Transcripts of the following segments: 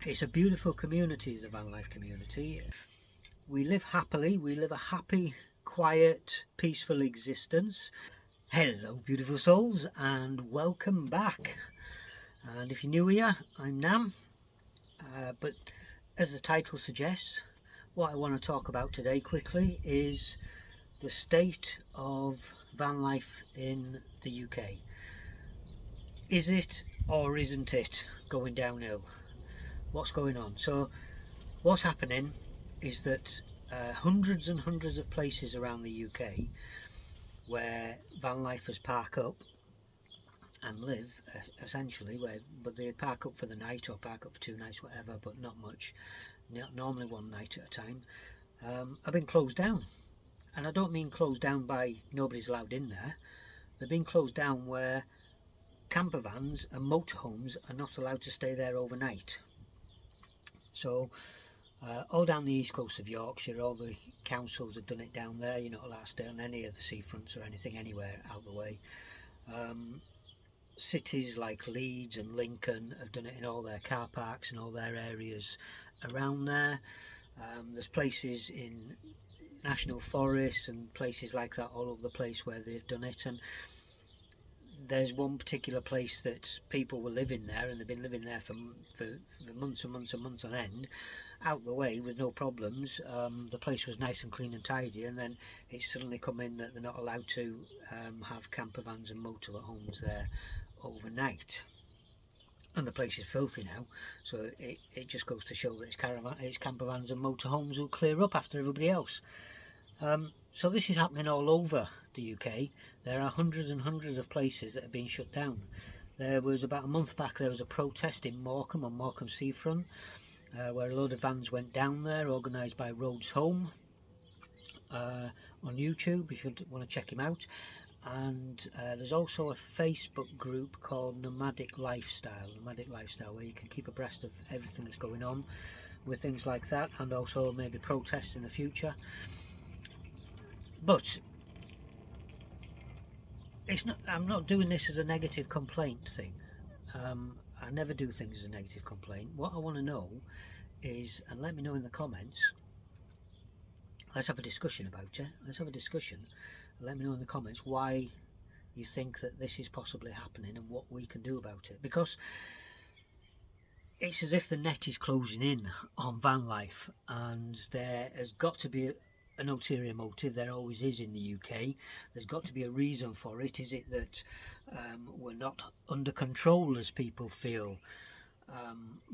It's a beautiful community, the van life community. We live happily, we live a happy, quiet, peaceful existence. Hello beautiful souls and welcome back. And if you're new here, I'm Nam. But as the title suggests, what I want to talk about today quickly is the state of van life in the UK. Is it or isn't it going downhill? What's going on? So what's happening is that hundreds and hundreds of places around the UK where van lifers park up and live, essentially, but they park up for the night or park up for 2 nights, whatever, but not much, normally 1 night at a time, have been closed down. And I don't mean closed down by nobody's allowed in there. They've been closed down where campervans and motorhomes are not allowed to stay there overnight. So all down the east coast of Yorkshire, all the councils have done it down there. You're not allowed to stay on any of the seafronts or anything anywhere out the way. Cities like Leeds and Lincoln have done it in all their car parks and all their areas around there. There's places in national forests and places like that all over the place where they've done it. And there's one particular place that people were living there, and they've been living there for months and months and months on end, out the way with no problems. The place was nice and clean and tidy, and then it's suddenly come in that they're not allowed to have campervans and motorhomes there overnight. And the place is filthy now, so it just goes to show that it's campervans and motorhomes will clear up after everybody else. So this is happening all over the UK. There are hundreds and hundreds of places that have been shut down. There was about a month back, there was a protest in Morecambe, on Morecambe seafront, where a load of vans went down there, organised by Roads Home, on YouTube if you want to check him out. And there's also a Facebook group called Nomadic Lifestyle, where you can keep abreast of everything that's going on with things like that, and also maybe protests in the future. But I'm not doing this as a negative complaint thing. I never do things as a negative complaint. What I want to know is, and let me know in the comments, let's have a discussion about it. Let's have a discussion. Let me know in the comments why you think that this is possibly happening and what we can do about it. Because it's as if the net is closing in on van life, and there has got to be an ulterior motive. There always is in the UK. There's got to be a reason for it. Is it that we're not under control, as people feel,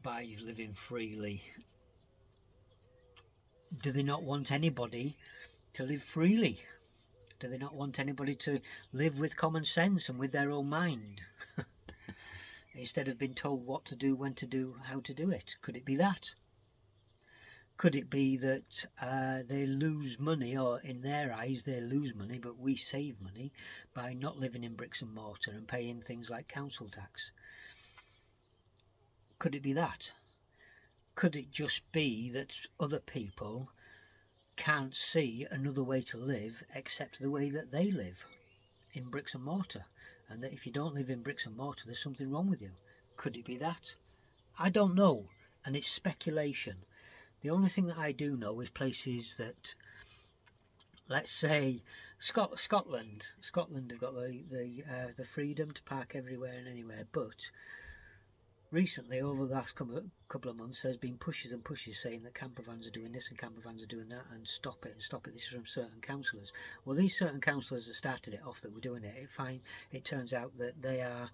by living freely? Do they not want anybody to live freely? Do they not want anybody to live with common sense and with their own mind? Instead of being told what to do, when to do, how to do it? Could it be that? Could it be that they lose money, or in their eyes they lose money, but we save money by not living in bricks and mortar and paying things like council tax? Could it be that? Could it just be that other people can't see another way to live except the way that they live, in bricks and mortar, and that if you don't live in bricks and mortar there's something wrong with you? Could it be that? I don't know, and it's speculation. The only thing that I do know is places that, let's say, Scotland have got the freedom to park everywhere and anywhere, but recently, over the last couple of months, there's been pushes and pushes saying that campervans are doing this and campervans are doing that, and stop it. This is from certain councillors. Well, these certain councillors that started it off, that were doing it, it turns out that they are,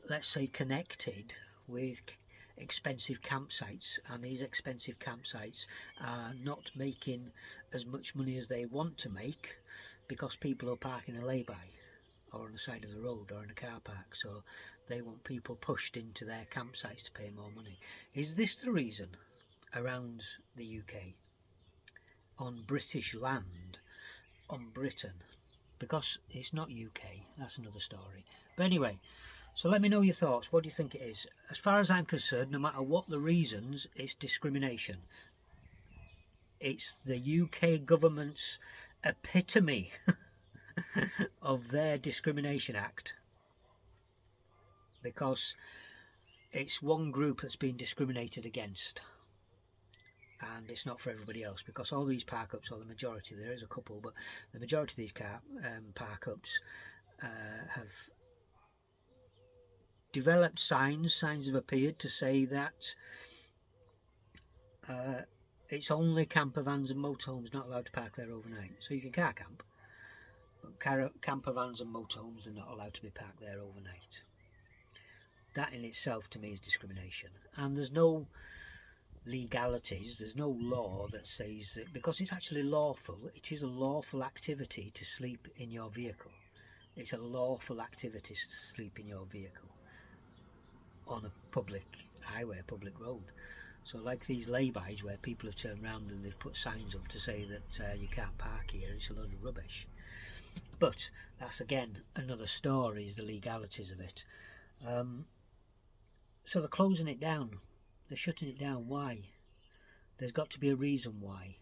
let's say, connected with expensive campsites, and these expensive campsites are not making as much money as they want to make because people are parking a lay-by or on the side of the road or in a car park, so they want people pushed into their campsites to pay more money. Is this the reason around the UK, on British land, on Britain? Because it's not UK, that's another story. But anyway, so let me know your thoughts. What do you think it is? As far as I'm concerned, no matter what the reasons, it's discrimination. It's the UK government's epitome of their Discrimination Act. Because it's one group that's been discriminated against, and it's not for everybody else, because all these park-ups, or the majority, there is a couple, but the majority of these park-ups have developed signs have appeared to say that it's only campervans and motorhomes not allowed to park there overnight. So you can car camp, but campervans and motorhomes are not allowed to be parked there overnight. That in itself to me is discrimination, and there's no legalities, there's no law that says that, because it's actually lawful. It is a lawful activity to sleep in your vehicle. It's a lawful activity to sleep in your vehicle on a public highway, a public road. So like these lay-bys where people have turned around and they've put signs up to say that you can't park here, it's a load of rubbish. But that's again another story, is the legalities of it. So they're closing it down, they're shutting it down. Why? There's got to be a reason why.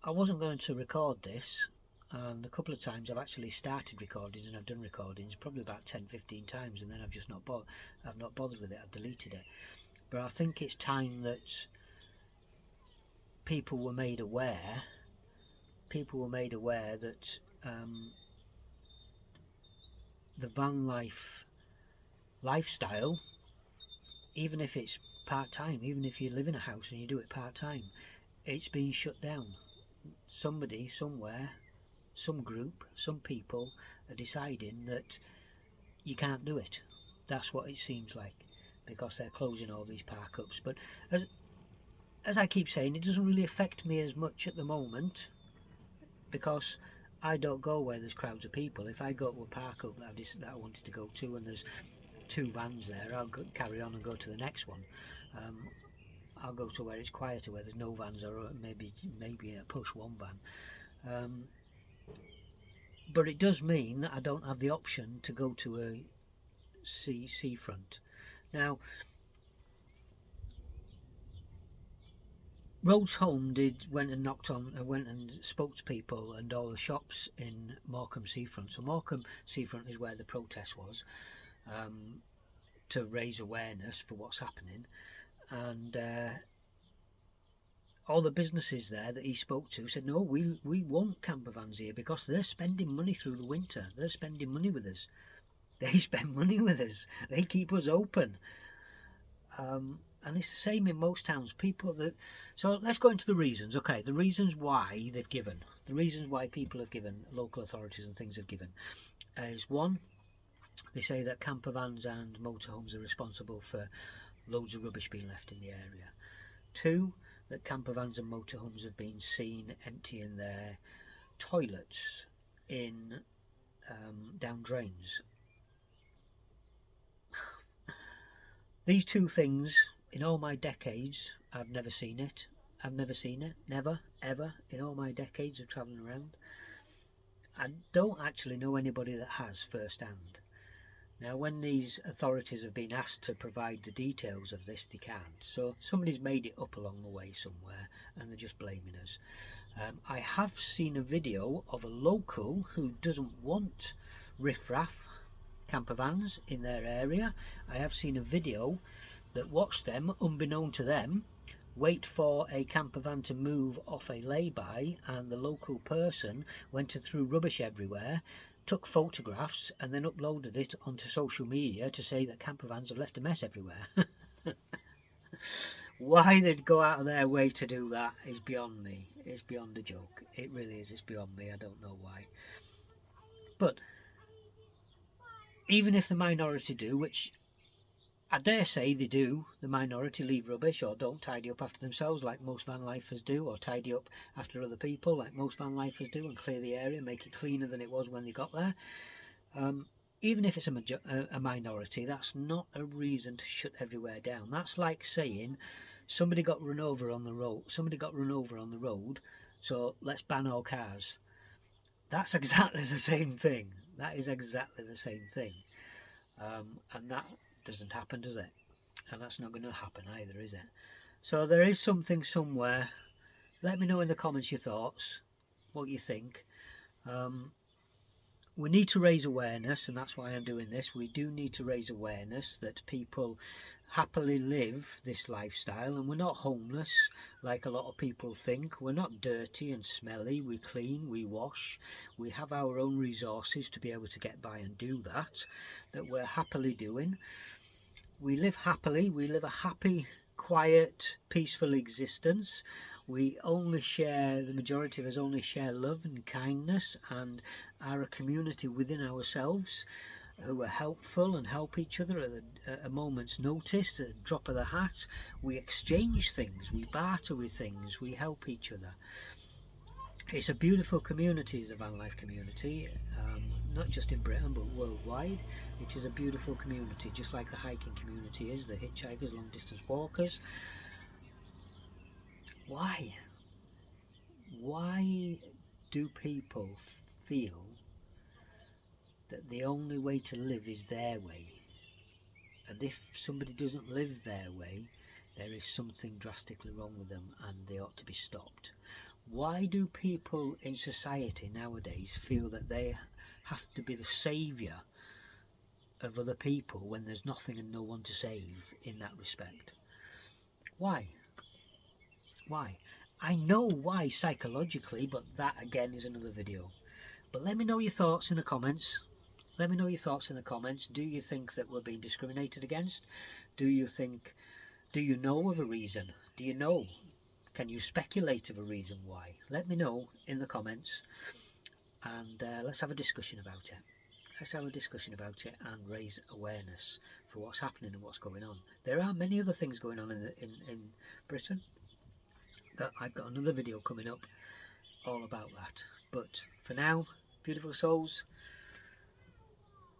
I wasn't going to record this, and a couple of times I've actually started recordings, and I've done recordings probably about 10-15 times, and then I've just not bothered with it. I've deleted it. But I think it's time that people were made aware that the van life lifestyle, even if it's part-time, even if you live in a house and you do it part-time, it's being shut down. Somebody somewhere, some group, some people are deciding that you can't do it. That's what it seems like, because they're closing all these park-ups. But as I keep saying, it doesn't really affect me as much at the moment, because I don't go where there's crowds of people. If I go to a park-up that I wanted to go to and there's 2 vans there, I'll carry on and go to the next one. I'll go to where it's quieter, where there's no vans, or maybe a push 1 van. But it does mean that I don't have the option to go to a seafront. Now, Rhodes Home went and spoke to people and all the shops in Morecambe Seafront. So Morecambe Seafront is where the protest was, to raise awareness for what's happening, and all the businesses there that he spoke to said, no, we want campervans here because they're spending money through the winter. They're spending money with us. They spend money with us. They keep us open. And it's the same in most towns. So let's go into the reasons. Okay, the reasons why they've given. The reasons why people have given, local authorities and things have given, is 1, they say that campervans and motorhomes are responsible for loads of rubbish being left in the area. 2, that campervans and motorhomes have been seen emptying their toilets in down drains. These 2 things, in all my decades, I've never seen it. Never, ever, in all my decades of travelling around. I don't actually know anybody that has firsthand. Now, when these authorities have been asked to provide the details of this, they can't. So somebody's made it up along the way somewhere, and they're just blaming us. I have seen a video of a local who doesn't want riffraff campervans in their area. I have seen a video that watched them, unbeknown to them, wait for a campervan to move off a lay-by, and the local person went and threw rubbish everywhere, took photographs, and then uploaded it onto social media to say that campervans have left a mess everywhere. Why they'd go out of their way to do that is beyond me. It's beyond a joke. It really is. It's beyond me. I don't know why. But even if the minority do, which I dare say they do, the minority leave rubbish or don't tidy up after themselves like most vanlifers do, or tidy up after other people like most vanlifers do, and clear the area, make it cleaner than it was when they got there. Even if it's a minority, that's not a reason to shut everywhere down. That's like saying somebody got run over on the road, so let's ban all cars. That's exactly the same thing. That is exactly the same thing. And that doesn't happen, does it? And that's not going to happen either, is it? So there is something somewhere. Let me know in the comments your thoughts, what you think. we need to raise awareness, and that's why I'm doing this. We do need to raise awareness that people happily live this lifestyle, and we're not homeless like a lot of people think. We're not dirty and smelly. We clean, we wash, we have our own resources to be able to get by and do that we're happily doing. We live happily, we live a happy, quiet, peaceful existence. We only share, the majority of us only share love and kindness, and are a community within ourselves who are helpful and help each other at a moment's notice, at a drop of the hat. We exchange things, we barter with things, we help each other. It's a beautiful community, the van life community, not just in Britain but worldwide. It is a beautiful community, just like the hiking community is, the hitchhikers, long distance walkers. Why do people feel that the only way to live is their way, and if somebody doesn't live their way, there is something drastically wrong with them and they ought to be stopped? Why do people in society nowadays feel that they have to be the saviour of other people when there's nothing and no one to save in that respect? Why? I know why psychologically, but that again is another video. But let me know your thoughts in the comments. Let me know your thoughts in the comments. Do you think that we're being discriminated against? Do you know of a reason? Do you know? Can you speculate of a reason why? Let me know in the comments, and let's have a discussion about it. Let's have a discussion about it and raise awareness for what's happening and what's going on. There are many other things going on in Britain. I've got another video coming up all about that. But for now, beautiful souls,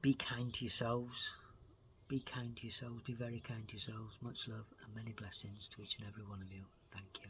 be kind to yourselves. Be kind to yourselves. Be very kind to yourselves. Much love and many blessings to each and every one of you. Thank you.